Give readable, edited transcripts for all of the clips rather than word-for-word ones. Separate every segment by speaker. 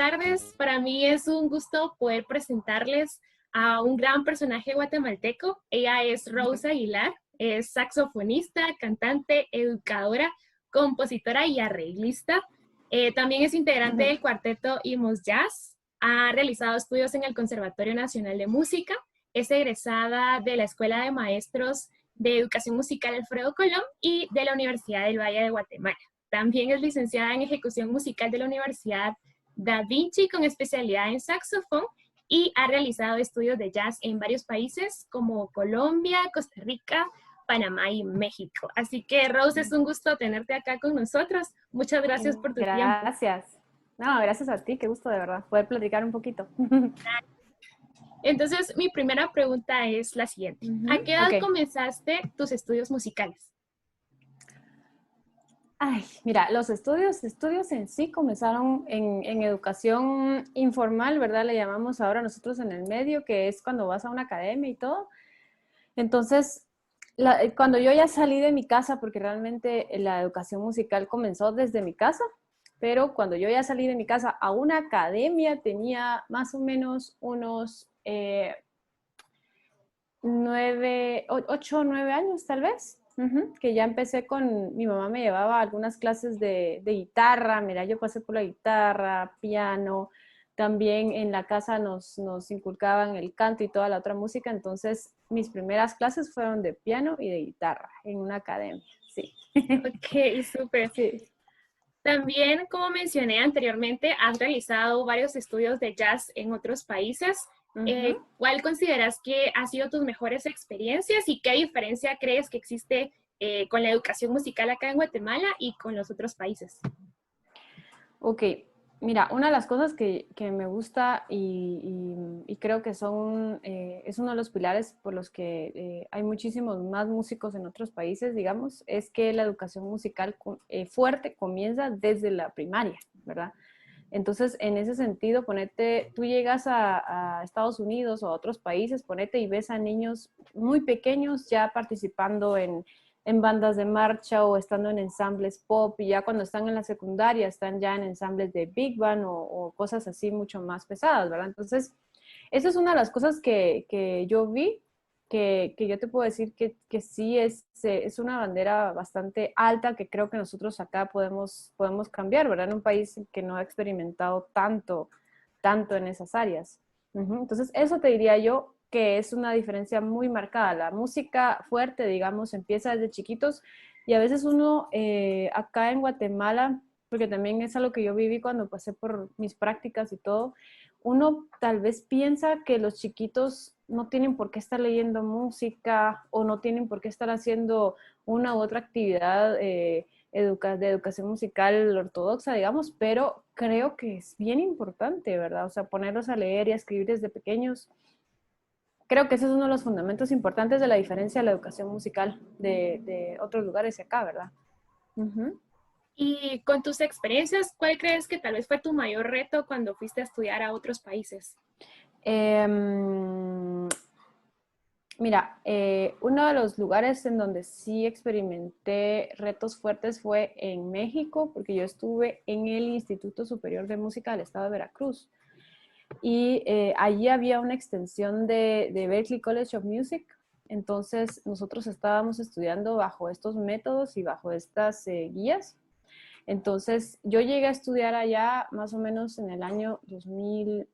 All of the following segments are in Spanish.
Speaker 1: tardes. Para mí es un gusto poder presentarles a un gran personaje guatemalteco. Ella es Rose Aguilar, es saxofonista, cantante, educadora, compositora y arreglista. También es integrante del cuarteto Imos Jazz. Ha realizado estudios en el Conservatorio Nacional de Música. Es egresada de la Escuela de Maestros de Educación Musical Alfredo Colón y de la Universidad del Valle de Guatemala. También es licenciada en Ejecución Musical de la Universidad Da Vinci con especialidad en saxofón y ha realizado estudios de jazz en varios países como Colombia, Costa Rica, Panamá y México. Así que, Rose, es un gusto tenerte acá con nosotros. Muchas gracias por tu tiempo.
Speaker 2: Gracias. No, gracias a ti, qué gusto de verdad poder platicar un poquito.
Speaker 1: Entonces, mi primera pregunta es la siguiente. ¿A qué edad
Speaker 2: Ok.
Speaker 1: comenzaste tus estudios musicales?
Speaker 2: Ay, mira, los estudios en sí comenzaron en educación informal, ¿verdad? Le llamamos ahora nosotros en el medio, que es cuando vas a una academia y todo. Entonces, cuando yo ya salí de mi casa, porque realmente la educación musical comenzó desde mi casa, pero cuando yo ya salí de mi casa a una academia tenía más o menos unos 8 o 9 años tal vez, que ya empecé mi mamá me llevaba algunas clases de guitarra, mira, yo pasé por la guitarra, piano, también en la casa nos inculcaban el canto y toda la otra música, entonces mis primeras clases fueron de piano y de guitarra en una academia, sí.
Speaker 1: Ok, súper.
Speaker 2: Sí.
Speaker 1: También, como mencioné anteriormente, has realizado varios estudios de jazz en otros países. ¿Cuál consideras que han sido tus mejores experiencias y qué diferencia crees que existe con la educación musical acá en Guatemala y con los otros países?
Speaker 2: Ok, mira, una de las cosas que me gusta y creo que es uno de los pilares por los que hay muchísimos más músicos en otros países, digamos, es que la educación musical fuerte comienza desde la primaria, ¿verdad? Entonces, en ese sentido, tú llegas a Estados Unidos o a otros países, ponete y ves a niños muy pequeños ya participando en bandas de marcha o estando en ensambles pop, y ya cuando están en la secundaria están ya en ensambles de big band o cosas así mucho más pesadas, ¿verdad? Entonces, esa es una de las cosas que yo vi, que yo te puedo decir que sí es una bandera bastante alta que creo que nosotros acá podemos cambiar, ¿verdad? En un país que no ha experimentado tanto en esas áreas. Entonces, eso te diría yo que es una diferencia muy marcada. La música fuerte, digamos, empieza desde chiquitos y a veces uno acá en Guatemala, porque también es algo que yo viví cuando pasé por mis prácticas y todo, uno tal vez piensa que los chiquitos no tienen por qué estar leyendo música o no tienen por qué estar haciendo una u otra actividad de educación musical ortodoxa, digamos, pero creo que es bien importante, ¿verdad? O sea, ponerlos a leer y a escribir desde pequeños. Creo que ese es uno de los fundamentos importantes de la diferencia de la educación musical de otros lugares y acá, ¿verdad?
Speaker 1: Y con tus experiencias, ¿cuál crees que tal vez fue tu mayor reto cuando fuiste a estudiar a otros países?
Speaker 2: Mira, uno de los lugares en donde sí experimenté retos fuertes fue en México, porque yo estuve en el Instituto Superior de Música del Estado de Veracruz. Y allí había una extensión de Berklee College of Music. Entonces nosotros estábamos estudiando bajo estos métodos y bajo estas guías. Entonces yo llegué a estudiar allá más o menos en el año 2000,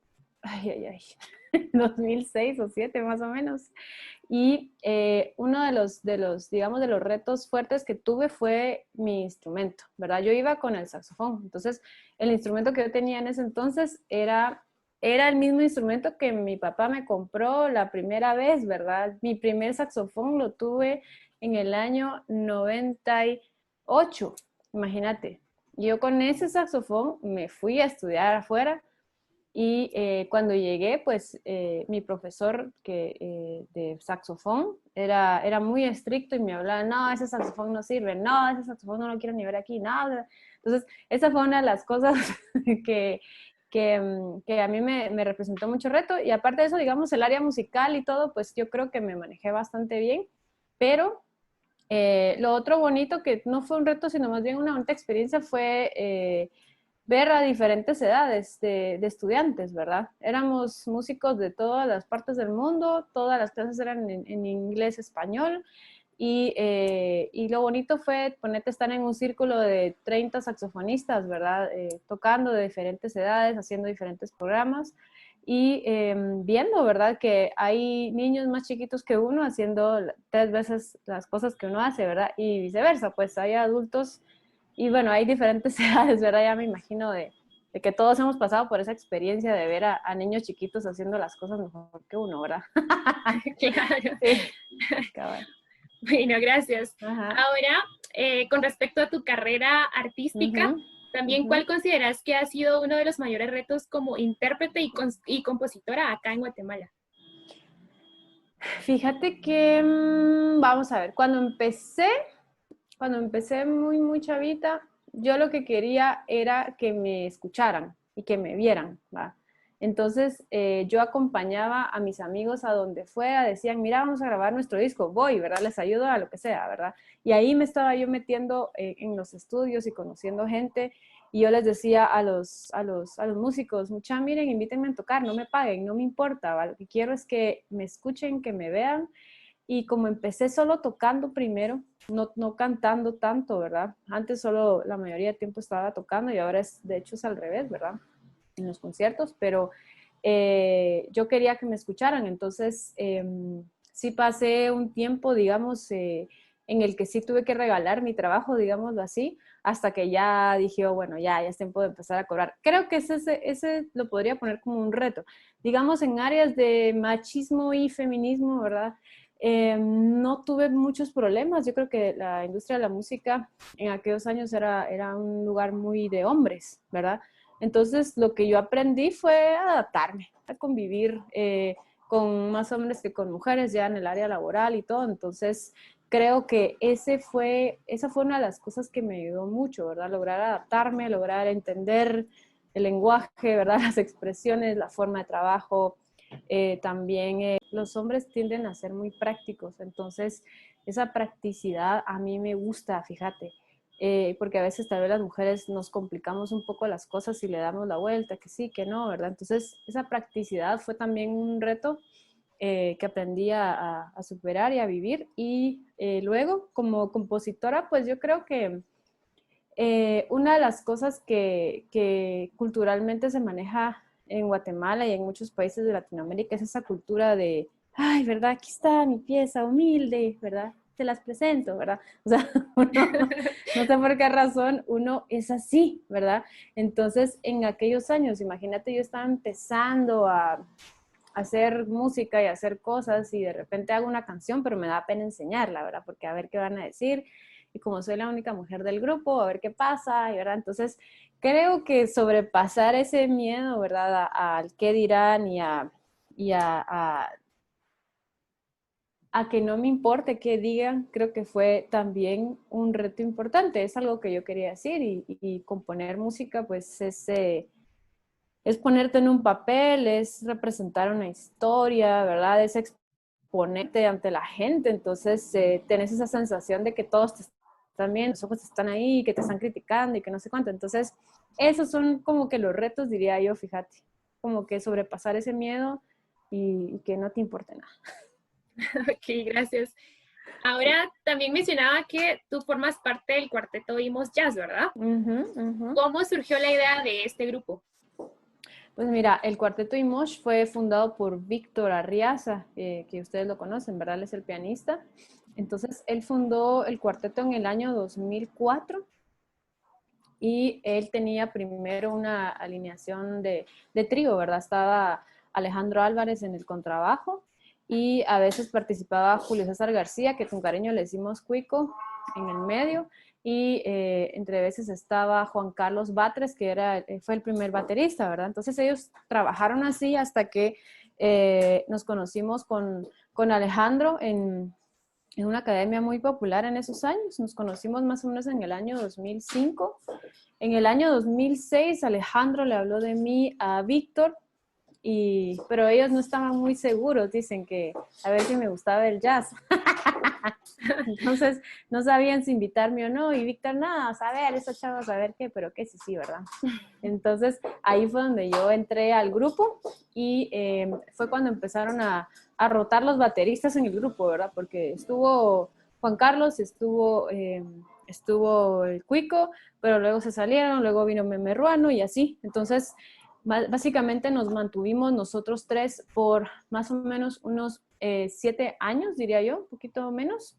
Speaker 2: 2006 o 2007 más o menos. Y uno digamos, de los retos fuertes que tuve fue mi instrumento, ¿verdad? Yo iba con el saxofón. Entonces, el instrumento que yo tenía en ese entonces era el mismo instrumento que mi papá me compró la primera vez, ¿verdad? Mi primer saxofón lo tuve en el año 98, imagínate. Yo con ese saxofón me fui a estudiar afuera y cuando llegué, pues mi profesor de saxofón era muy estricto y me hablaba, no, ese saxofón no sirve, no, ese saxofón no lo quiero ni ver aquí, no. Entonces, esa fue una de las cosas que, que a mí me representó mucho reto. Y aparte de eso, digamos, el área musical y todo, pues yo creo que me manejé bastante bien. Pero lo otro bonito, que no fue un reto, sino más bien una bonita experiencia, fue ver a diferentes edades de estudiantes, ¿verdad? Éramos músicos de todas las partes del mundo, todas las clases eran en inglés, español, y lo bonito fue ponerte a estar en un círculo de 30 saxofonistas, ¿verdad? Tocando de diferentes edades, haciendo diferentes programas y viendo, ¿verdad? Que hay niños más chiquitos que uno haciendo 3 veces las cosas que uno hace, ¿verdad? Y viceversa, pues hay adultos y bueno, hay diferentes edades, ¿verdad? Ya me imagino de que todos hemos pasado por esa experiencia de ver a niños chiquitos haciendo las cosas mejor que uno, ¿verdad?
Speaker 1: Claro.
Speaker 2: Sí, cabal.
Speaker 1: Bueno, gracias.
Speaker 2: Ajá.
Speaker 1: Ahora, con respecto a tu carrera artística,
Speaker 2: Ujú,
Speaker 1: también,
Speaker 2: ujú.
Speaker 1: ¿cuál consideras que ha sido uno de los mayores retos como intérprete y compositora acá en Guatemala?
Speaker 2: Fíjate que, vamos a ver, cuando empecé muy, muy chavita, yo lo que quería era que me escucharan y que me vieran, ¿va? Entonces, yo acompañaba a mis amigos a donde fuera, decían, mira, vamos a grabar nuestro disco, voy, ¿verdad? Les ayudo a lo que sea, ¿verdad? Y ahí me estaba yo metiendo en los estudios y conociendo gente, y yo les decía a los músicos, mucha, miren, invítenme a tocar, no me paguen, no me importa, ¿va? Lo que quiero es que me escuchen, que me vean, y como empecé solo tocando primero, no cantando tanto, ¿verdad? Antes solo la mayoría del tiempo estaba tocando y ahora de hecho es al revés, ¿verdad? En los conciertos, pero yo quería que me escucharan, entonces sí pasé un tiempo, digamos, en el que sí tuve que regalar mi trabajo, digámoslo así, hasta que ya dije, oh, bueno, ya es tiempo de empezar a cobrar. Creo que ese lo podría poner como un reto. Digamos, en áreas de machismo y feminismo, ¿verdad? No tuve muchos problemas. Yo creo que la industria de la música en aquellos años era un lugar muy de hombres, ¿verdad? Entonces, lo que yo aprendí fue adaptarme, a convivir con más hombres que con mujeres ya en el área laboral y todo. Entonces, creo que esa fue una de las cosas que me ayudó mucho, ¿verdad? Lograr adaptarme, lograr entender el lenguaje, ¿verdad? Las expresiones, la forma de trabajo. También los hombres tienden a ser muy prácticos, entonces esa practicidad a mí me gusta, fíjate, porque a veces tal vez las mujeres nos complicamos un poco las cosas y le damos la vuelta, que sí, que no, ¿verdad? Entonces esa practicidad fue también un reto que aprendí a superar y a vivir. Y luego, como compositora, pues yo creo que una de las cosas que culturalmente se maneja en Guatemala y en muchos países de Latinoamérica es esa cultura de, ay, ¿verdad? Aquí está mi pieza humilde, ¿verdad? Te las presento, ¿verdad? O sea, uno, no sé por qué razón uno es así, ¿verdad? Entonces, en aquellos años, imagínate, yo estaba empezando a hacer música y hacer cosas y de repente hago una canción, pero me da pena enseñarla, ¿verdad? Porque a ver qué van a decir y como soy la única mujer del grupo, a ver qué pasa, ¿verdad? Entonces, creo que sobrepasar ese miedo, ¿verdad? Al qué dirán y a que no me importe qué digan, creo que fue también un reto importante. Es algo que yo quería decir y componer música, pues es ponerte en un papel, es representar una historia, ¿verdad? Es exponerte ante la gente, entonces tenés esa sensación de que todos te están viendo, los ojos están ahí, que te están criticando y que no sé cuánto. Entonces, esos son como que los retos, diría yo, fíjate, como que sobrepasar ese miedo y que no te importe nada.
Speaker 1: Ok, gracias.
Speaker 2: Sí.
Speaker 1: Ahora, también mencionaba que tú formas parte del cuarteto Vimos Jazz, ¿verdad?
Speaker 2: Ujú, ujú.
Speaker 1: ¿Cómo surgió la idea de este grupo?
Speaker 2: Pues mira, el Cuarteto Imosh fue fundado por Víctor Arriaza, que ustedes lo conocen, ¿verdad? Él es el pianista. Entonces, él fundó el cuarteto en el año 2004 y él tenía primero una alineación de trío, ¿verdad? Estaba Alejandro Álvarez en el contrabajo y a veces participaba Julio César García, que con cariño le decimos Cuico, en el medio, y entre veces estaba Juan Carlos Batres, que fue el primer baterista, ¿verdad? Entonces ellos trabajaron así hasta que nos conocimos con Alejandro en una academia muy popular en esos años. Nos conocimos más o menos en el año 2005. En el año 2006 Alejandro le habló de mí a Víctor, pero ellos no estaban muy seguros, dicen que a ver si me gustaba el jazz. Entonces, no sabían si invitarme o no, y Víctor, no, a ver, esos chavos, a ver qué, pero que sí, sí, ¿verdad? Entonces, ahí fue donde yo entré al grupo y fue cuando empezaron a rotar los bateristas en el grupo, ¿verdad? Porque estuvo Juan Carlos, estuvo el Cuico, pero luego se salieron, luego vino Meme Ruano y así. Entonces, básicamente nos mantuvimos nosotros tres por más o menos unos 7 años, diría yo, un poquito menos.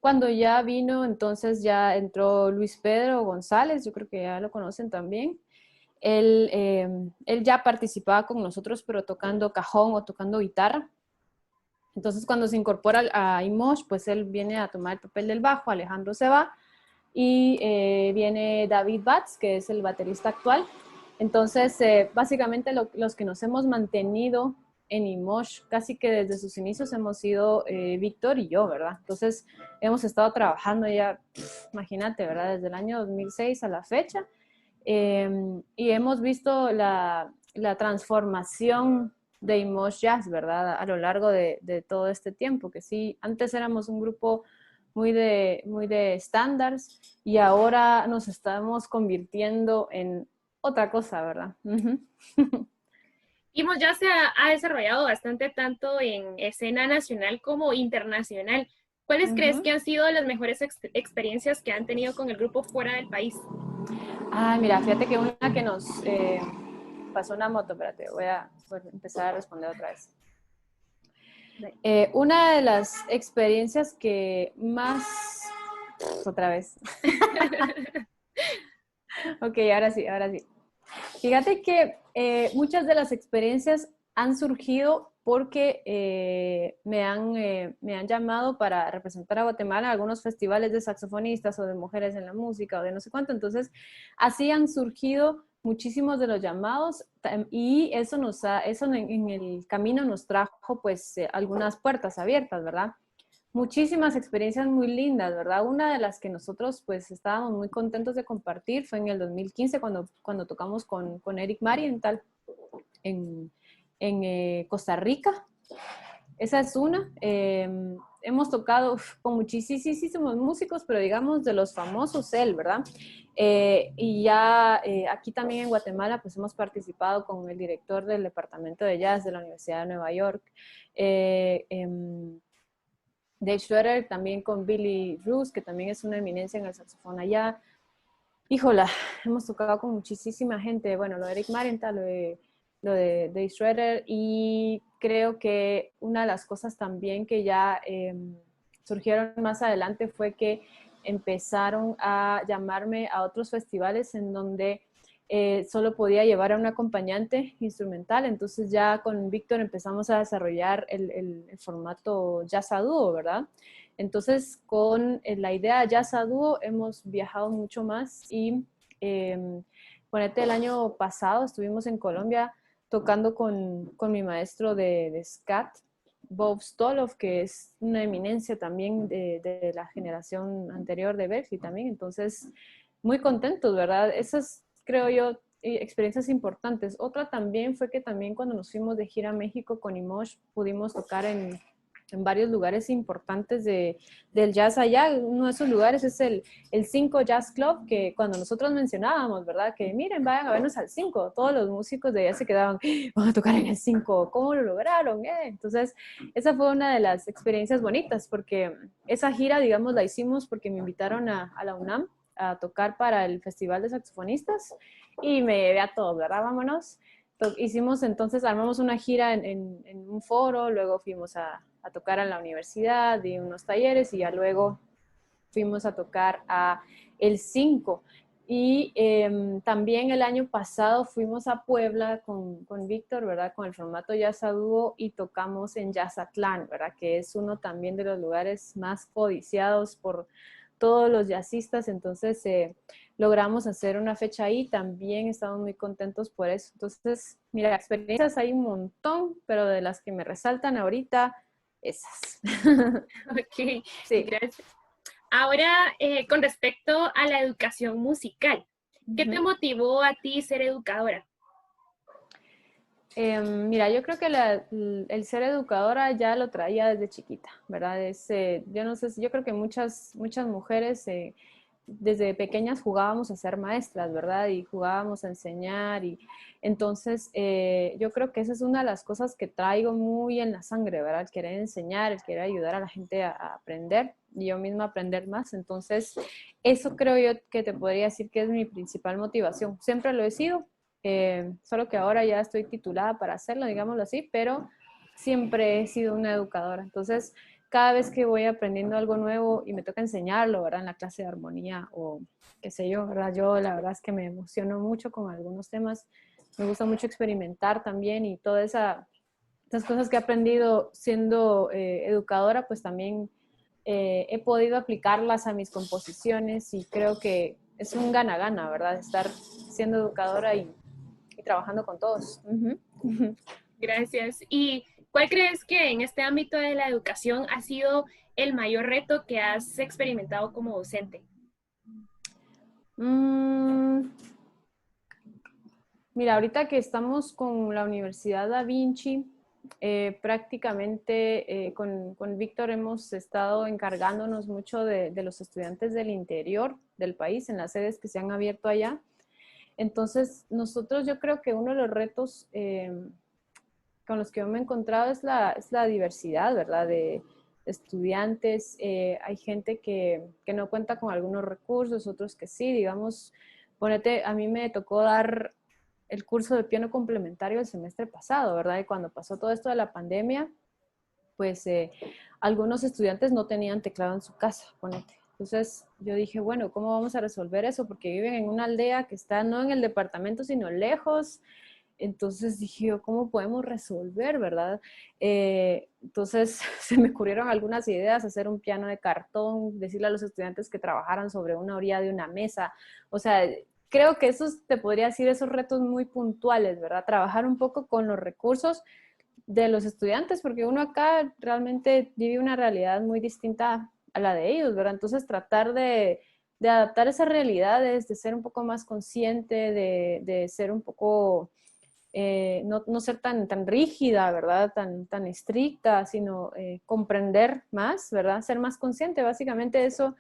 Speaker 2: Cuando ya vino, entonces ya entró Luis Pedro González, yo creo que ya lo conocen también. Él ya participaba con nosotros, pero tocando cajón o tocando guitarra. Entonces, cuando se incorpora a Imosh, pues él viene a tomar el papel del bajo, Alejandro se va, y viene David Batz, que es el baterista actual. Entonces, básicamente los que nos hemos mantenido en Imosh casi que desde sus inicios hemos sido Víctor y yo, ¿verdad? Entonces, hemos estado trabajando ya, imagínate, ¿verdad? Desde el año 2006 a la fecha. Y hemos visto la transformación de Imosh Jazz, ¿verdad? A lo largo de todo este tiempo, que sí, antes éramos un grupo muy de estándares y ahora nos estamos convirtiendo en otra cosa, ¿verdad?
Speaker 1: Imo ya ha desarrollado bastante tanto en escena nacional como internacional. ¿Cuáles crees que han sido las mejores experiencias que han tenido con el grupo fuera del país?
Speaker 2: Ah, mira, fíjate que una que nos pasó una moto, espérate, voy a empezar a responder otra vez. Una de las experiencias que más... Otra vez. Ok, ahora sí, ahora sí. Fíjate que muchas de las experiencias han surgido porque me han llamado para representar a Guatemala en algunos festivales de saxofonistas o de mujeres en la música o de no sé cuánto. Entonces, así han surgido muchísimos de los llamados y eso en el camino nos trajo pues algunas puertas abiertas, ¿verdad? Muchísimas experiencias muy lindas, ¿verdad? Una de las que nosotros pues estábamos muy contentos de compartir fue en el 2015 cuando tocamos con Eric Marienthal en Costa Rica. Esa es una. Hemos tocado con muchísimos músicos, pero digamos de los famosos él, ¿verdad? Y ya aquí también en Guatemala pues hemos participado con el director del Departamento de Jazz de la Universidad de Nueva York. Dave Schroeder, también con Billy Bruce, que también es una eminencia en el saxofón allá. Híjola, hemos tocado con muchísima gente. Bueno, lo de Eric Marienthal, lo de Dave Schroeder, y creo que una de las cosas también que ya surgieron más adelante fue que empezaron a llamarme a otros festivales en donde solo podía llevar a un acompañante instrumental. Entonces ya con Víctor empezamos a desarrollar el formato jazz a dúo, ¿verdad? Entonces con la idea jazz a dúo hemos viajado mucho más y ponete el año pasado estuvimos en Colombia tocando con mi maestro de scat, Bob Stoloff, que es una eminencia también de la generación anterior de Berkeley también. Entonces, muy contentos, ¿verdad? Esas, creo yo, experiencias importantes. Otra también fue que también cuando nos fuimos de gira a México con Imosh pudimos tocar en varios lugares importantes del jazz allá. Uno de esos lugares es el 5 Jazz Club, que cuando nosotros mencionábamos, ¿verdad? Que miren, vayan a vernos al 5. Todos los músicos de allá se quedaban, van a tocar en el 5, ¿cómo lo lograron? Entonces, esa fue una de las experiencias bonitas, porque esa gira, digamos, la hicimos porque me invitaron a la UNAM a tocar para el Festival de Saxofonistas y me llevé a todos, ¿verdad? Vámonos. Hicimos entonces, armamos una gira en un foro, luego fuimos a tocar a la universidad, di unos talleres y ya luego fuimos a tocar a el 5. Y también el año pasado fuimos a Puebla con Víctor, ¿verdad? Con el formato Jazz a Dúo y tocamos en Jazzatlán, ¿verdad? Que es uno también de los lugares más codiciados por todos los jazzistas. Entonces logramos hacer una fecha ahí, también estamos muy contentos por eso. Entonces, mira, experiencias hay un montón, pero de las que me resaltan ahorita, esas.
Speaker 1: Ok,
Speaker 2: Sí.
Speaker 1: gracias. Ahora, con respecto a la educación musical, ¿qué te motivó a ti ser educadora?
Speaker 2: Mira, yo creo que el ser educadora ya lo traía desde chiquita, ¿verdad? Yo no sé, yo creo que muchas mujeres desde pequeñas jugábamos a ser maestras, ¿verdad? Y jugábamos a enseñar y entonces yo creo que esa es una de las cosas que traigo muy en la sangre, ¿verdad? El querer enseñar, el querer ayudar a la gente a aprender y yo misma aprender más. Entonces, eso creo yo que te podría decir que es mi principal motivación. Siempre lo he sido, solo que ahora ya estoy titulada para hacerlo, digámoslo así, pero siempre he sido una educadora. Entonces, cada vez que voy aprendiendo algo nuevo y me toca enseñarlo, ¿verdad? En la clase de armonía o qué sé yo, ¿verdad? Yo la verdad es que me emociono mucho con algunos temas. Me gusta mucho experimentar también y todas esas cosas que he aprendido siendo educadora, pues también he podido aplicarlas a mis composiciones y creo que es un gana-gana, ¿verdad? Estar siendo educadora y trabajando con todos.
Speaker 1: Gracias. ¿Y cuál crees que en este ámbito de la educación ha sido el mayor reto que has experimentado como docente?
Speaker 2: Mm, Mira, ahorita que estamos con la Universidad Da Vinci, prácticamente con Víctor hemos estado encargándonos mucho de los estudiantes del interior del país, en las sedes que se han abierto allá. Entonces, nosotros yo creo que uno de los retos con los que yo me he encontrado es la diversidad, ¿verdad? De estudiantes. Hay gente que no cuenta con algunos recursos, otros que sí, digamos, ponete, a mí me tocó dar el curso de piano complementario el semestre pasado, ¿verdad? Y cuando pasó todo esto de la pandemia, pues algunos estudiantes no tenían teclado en su casa, ponete. Entonces yo dije, bueno, ¿cómo vamos a resolver eso? Porque viven en una aldea que está no en el departamento, sino lejos. Entonces dije yo, ¿cómo podemos resolver, verdad? Entonces se me ocurrieron algunas ideas, hacer un piano de cartón, decirle a los estudiantes que trabajaran sobre una orilla de una mesa. O sea, creo que esos, te podría decir, esos retos muy puntuales, ¿verdad? Trabajar un poco con los recursos de los estudiantes, porque uno acá realmente vive una realidad muy distinta a la de ellos, ¿verdad? Entonces tratar de adaptar esas realidades, de ser un poco más consciente, de ser un poco no ser tan rígida, ¿verdad? Tan estricta, sino comprender más, ¿verdad? Ser más consciente. Básicamente eso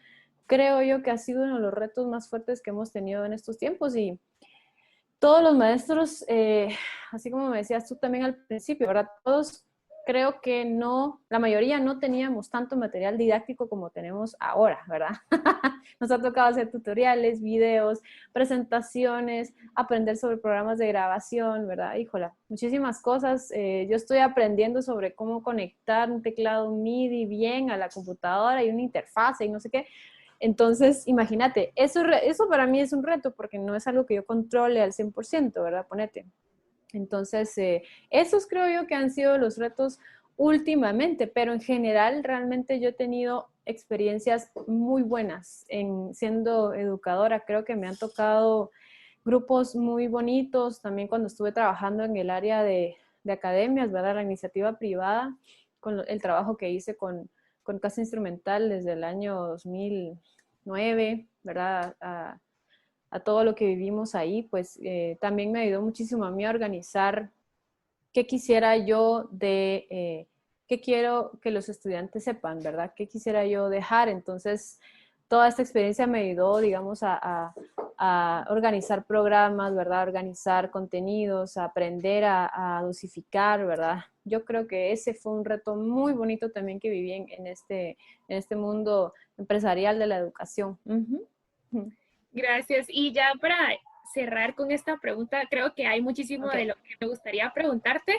Speaker 2: creo yo que ha sido uno de los retos más fuertes que hemos tenido en estos tiempos y todos los maestros, así como me decías tú también al principio, ¿verdad? Todos creo que no, la mayoría no teníamos tanto material didáctico como tenemos ahora, ¿verdad? Nos ha tocado hacer tutoriales, videos, presentaciones, aprender sobre programas de grabación, ¿verdad? Híjola, muchísimas cosas. Yo estoy aprendiendo sobre cómo conectar un teclado MIDI bien a la computadora y una interfase y no sé qué. Entonces, imagínate, eso para mí es un reto porque no es algo que yo controle al 100%, ¿verdad? Ponete. Entonces, esos creo yo que han sido los retos últimamente, pero en general realmente yo he tenido experiencias muy buenas en siendo educadora. Creo que me han tocado grupos muy bonitos, también cuando estuve trabajando en el área de academias, ¿verdad? La iniciativa privada, con el trabajo que hice con Casa Instrumental desde el año 2009, ¿verdad? A todo lo que vivimos ahí, pues también me ayudó muchísimo a mí a organizar qué quisiera yo qué quiero que los estudiantes sepan, ¿verdad? ¿Qué quisiera yo dejar? Entonces, toda esta experiencia me ayudó, digamos, a organizar programas, ¿verdad? A organizar contenidos, a aprender a dosificar, ¿verdad? Yo creo que ese fue un reto muy bonito también que viví en este mundo empresarial de la educación. Uh -huh.
Speaker 1: Gracias. Y ya para cerrar con esta pregunta, creo que hay muchísimo de
Speaker 2: Okay.
Speaker 1: lo que me gustaría preguntarte,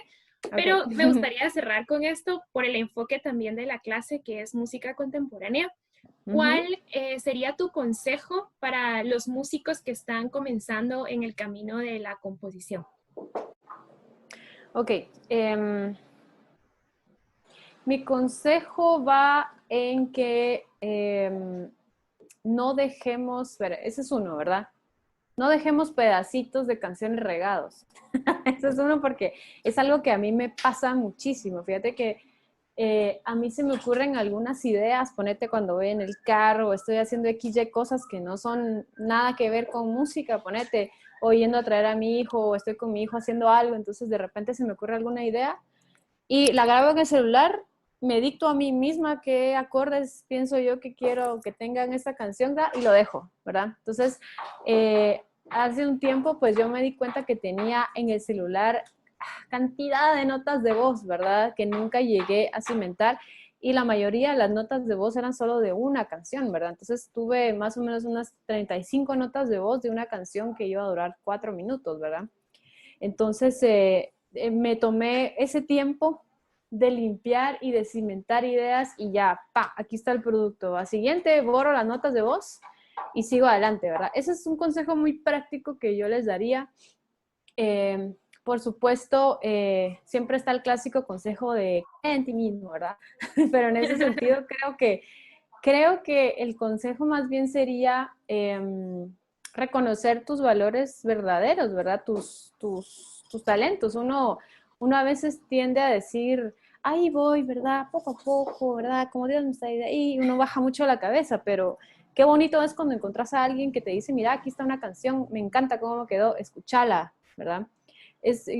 Speaker 2: Okay.
Speaker 1: pero me gustaría cerrar con esto por el enfoque también de la clase, que es música contemporánea.
Speaker 2: Uh -huh.
Speaker 1: ¿Cuál sería tu consejo para los músicos que están comenzando en el camino de la composición?
Speaker 2: Ok. Mi consejo va en que no dejemos, ese es uno, ¿verdad? No dejemos pedacitos de canciones regados. Ese es uno porque es algo que a mí me pasa muchísimo. Fíjate que a mí se me ocurren algunas ideas, ponete cuando voy en el carro o estoy haciendo XY cosas que no son nada que ver con música, ponete, o yendo a traer a mi hijo, o estoy con mi hijo haciendo algo, entonces de repente se me ocurre alguna idea y la grabo en el celular, me dicto a mí misma qué acordes pienso yo que quiero que tengan esta canción y lo dejo, ¿verdad? Entonces, hace un tiempo pues yo me di cuenta que tenía en el celular cantidad de notas de voz, ¿verdad? Que nunca llegué a cimentar y la mayoría de las notas de voz eran solo de una canción, ¿verdad? Entonces tuve más o menos unas 35 notas de voz de una canción que iba a durar 4 minutos, ¿verdad? Entonces me tomé ese tiempo de limpiar y de cimentar ideas y ya, pa, aquí está el producto. A siguiente, borro las notas de voz y sigo adelante, ¿verdad? Ese es un consejo muy práctico que yo les daría. Por supuesto, siempre está el clásico consejo de en ti mismo, ¿verdad? Pero en ese sentido creo que el consejo más bien sería reconocer tus valores verdaderos, ¿verdad? Tus talentos. Uno a veces tiende a decir, ahí voy, ¿verdad? Poco a poco, ¿verdad? Como Dios me está ahí, y uno baja mucho la cabeza, pero qué bonito es cuando encontrás a alguien que te dice, mira, aquí está una canción, me encanta cómo me quedó, escúchala, ¿verdad?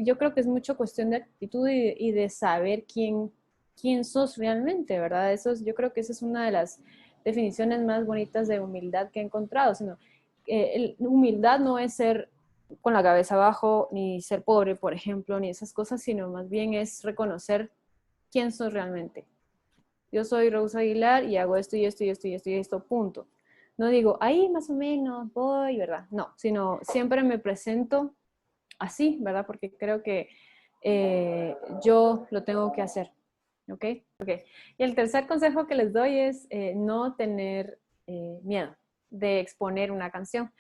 Speaker 2: Yo creo que es mucho cuestión de actitud y de saber quién sos realmente, ¿verdad? Yo creo que esa es una de las definiciones más bonitas de humildad que he encontrado, sino humildad no es ser con la cabeza abajo, ni ser pobre, por ejemplo, ni esas cosas, sino más bien es reconocer quién sos realmente. Yo soy Rosa Aguilar y hago esto y esto y esto y esto y esto, punto. No digo, ahí más o menos voy, ¿verdad? No, sino siempre me presento así, ¿verdad? Porque creo que yo lo tengo que hacer, ¿ok? Ok. Y el tercer consejo que les doy es no tener miedo de exponer una canción.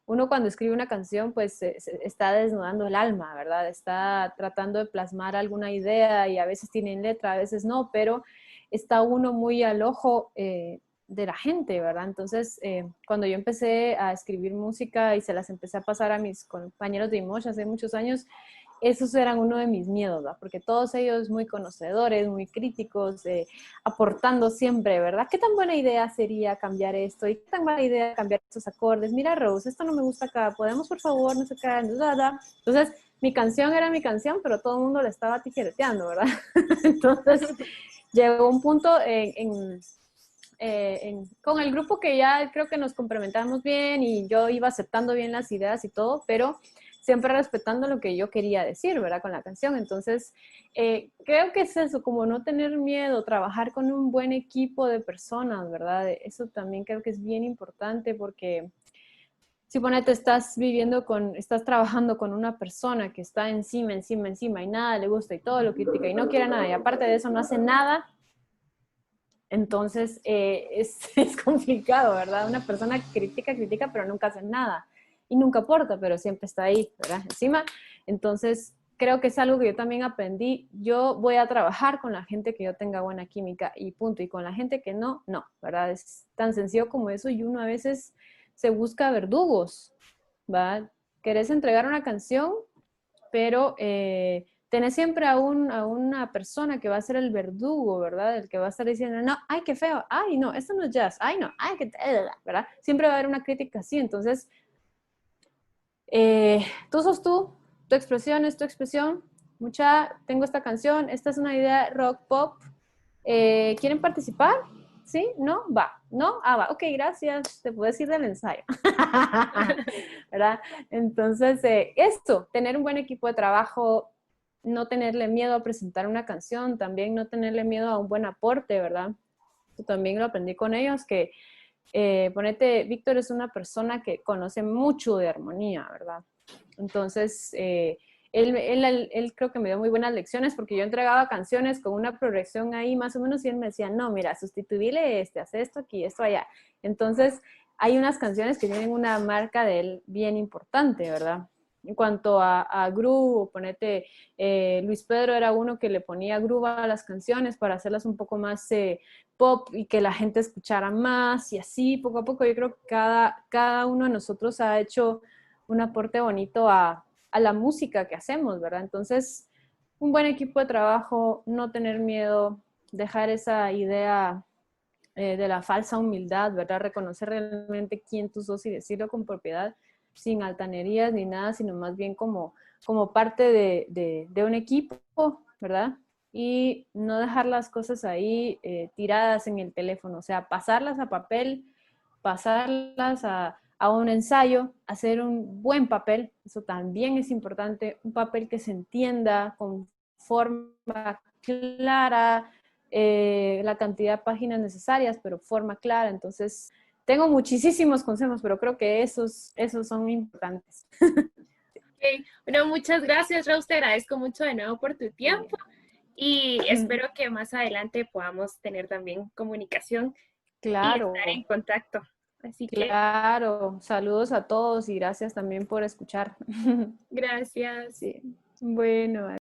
Speaker 2: Uno cuando escribe una canción, pues está desnudando el alma, ¿verdad? Está tratando de plasmar alguna idea y a veces tienen letra, a veces no, pero está uno muy al ojo de la gente, ¿verdad? Entonces, cuando yo empecé a escribir música y se las empecé a pasar a mis compañeros de Imosh hace muchos años, esos eran uno de mis miedos, ¿verdad? Porque todos ellos muy conocedores, muy críticos, aportando siempre, ¿verdad? ¿Qué tan buena idea sería cambiar esto? ¿Y qué tan buena idea cambiar estos acordes? Mira, Rose, esto no me gusta acá, ¿podemos por favor no sé qué? Entonces, mi canción era mi canción, pero todo el mundo la estaba tijereteando, ¿verdad? Entonces, llegó un punto con el grupo que ya creo que nos complementamos bien y yo iba aceptando bien las ideas y todo, pero siempre respetando lo que yo quería decir, ¿verdad? Con la canción. Entonces, creo que es eso, como no tener miedo, trabajar con un buen equipo de personas, ¿verdad? Eso también creo que es bien importante porque si ponete, estás trabajando con una persona que está encima, encima, encima y nada le gusta y todo lo critica y no quiere nada y aparte de eso no hace nada, entonces es complicado, ¿verdad? Una persona critica, critica, pero nunca hace nada y nunca aporta, pero siempre está ahí, ¿verdad? Encima, entonces creo que es algo que yo también aprendí. Yo voy a trabajar con la gente que yo tenga buena química y punto. Y con la gente que no, no, ¿verdad? Es tan sencillo como eso y uno a veces se busca verdugos, ¿verdad? Querés entregar una canción, pero tenés siempre a una persona que va a ser el verdugo, ¿verdad? El que va a estar diciendo, no, ay, qué feo, ay, no, esto no es jazz, ay, no, ay, qué, ¿verdad? Siempre va a haber una crítica así, entonces, tú sos tú, tu expresión es tu expresión, tengo esta canción, esta es una idea rock pop, ¿quieren participar? ¿Sí? ¿No? Va. ¿No? Ah, va. Ok, gracias. Te puedes ir del ensayo. ¿Verdad? Entonces, esto, tener un buen equipo de trabajo, no tenerle miedo a presentar una canción, también no tenerle miedo a un buen aporte, ¿verdad? Yo también lo aprendí con ellos, que ponete, Víctor es una persona que conoce mucho de armonía, ¿verdad? Entonces, él creo que me dio muy buenas lecciones porque yo entregaba canciones con una progresión ahí más o menos y él me decía, no, mira, sustituíle haz esto aquí, esto allá. Entonces, hay unas canciones que tienen una marca de él bien importante, ¿verdad? En cuanto a groove, ponete, Luis Pedro era uno que le ponía groove a las canciones para hacerlas un poco más pop y que la gente escuchara más y así, poco a poco, yo creo que cada uno de nosotros ha hecho un aporte bonito a la música que hacemos, ¿verdad? Entonces, un buen equipo de trabajo, no tener miedo, dejar esa idea de la falsa humildad, ¿verdad? Reconocer realmente quién tú sos y decirlo con propiedad. sin altanerías ni nada, sino más bien como parte de un equipo, ¿verdad? Y no dejar las cosas ahí tiradas en el teléfono, o sea, pasarlas a papel, pasarlas a un ensayo, hacer un buen papel, eso también es importante, un papel que se entienda con forma clara, la cantidad de páginas necesarias, pero forma clara. Entonces, tengo muchísimos consejos, pero creo que esos son importantes.
Speaker 1: Ok. Bueno, muchas gracias, Rose. Te agradezco mucho de nuevo por tu tiempo y espero que más adelante podamos tener también comunicación y estar en
Speaker 2: Claro,
Speaker 1: contacto. Así que
Speaker 2: claro. Saludos a todos y gracias también por escuchar.
Speaker 1: gracias.
Speaker 2: Sí. Bueno,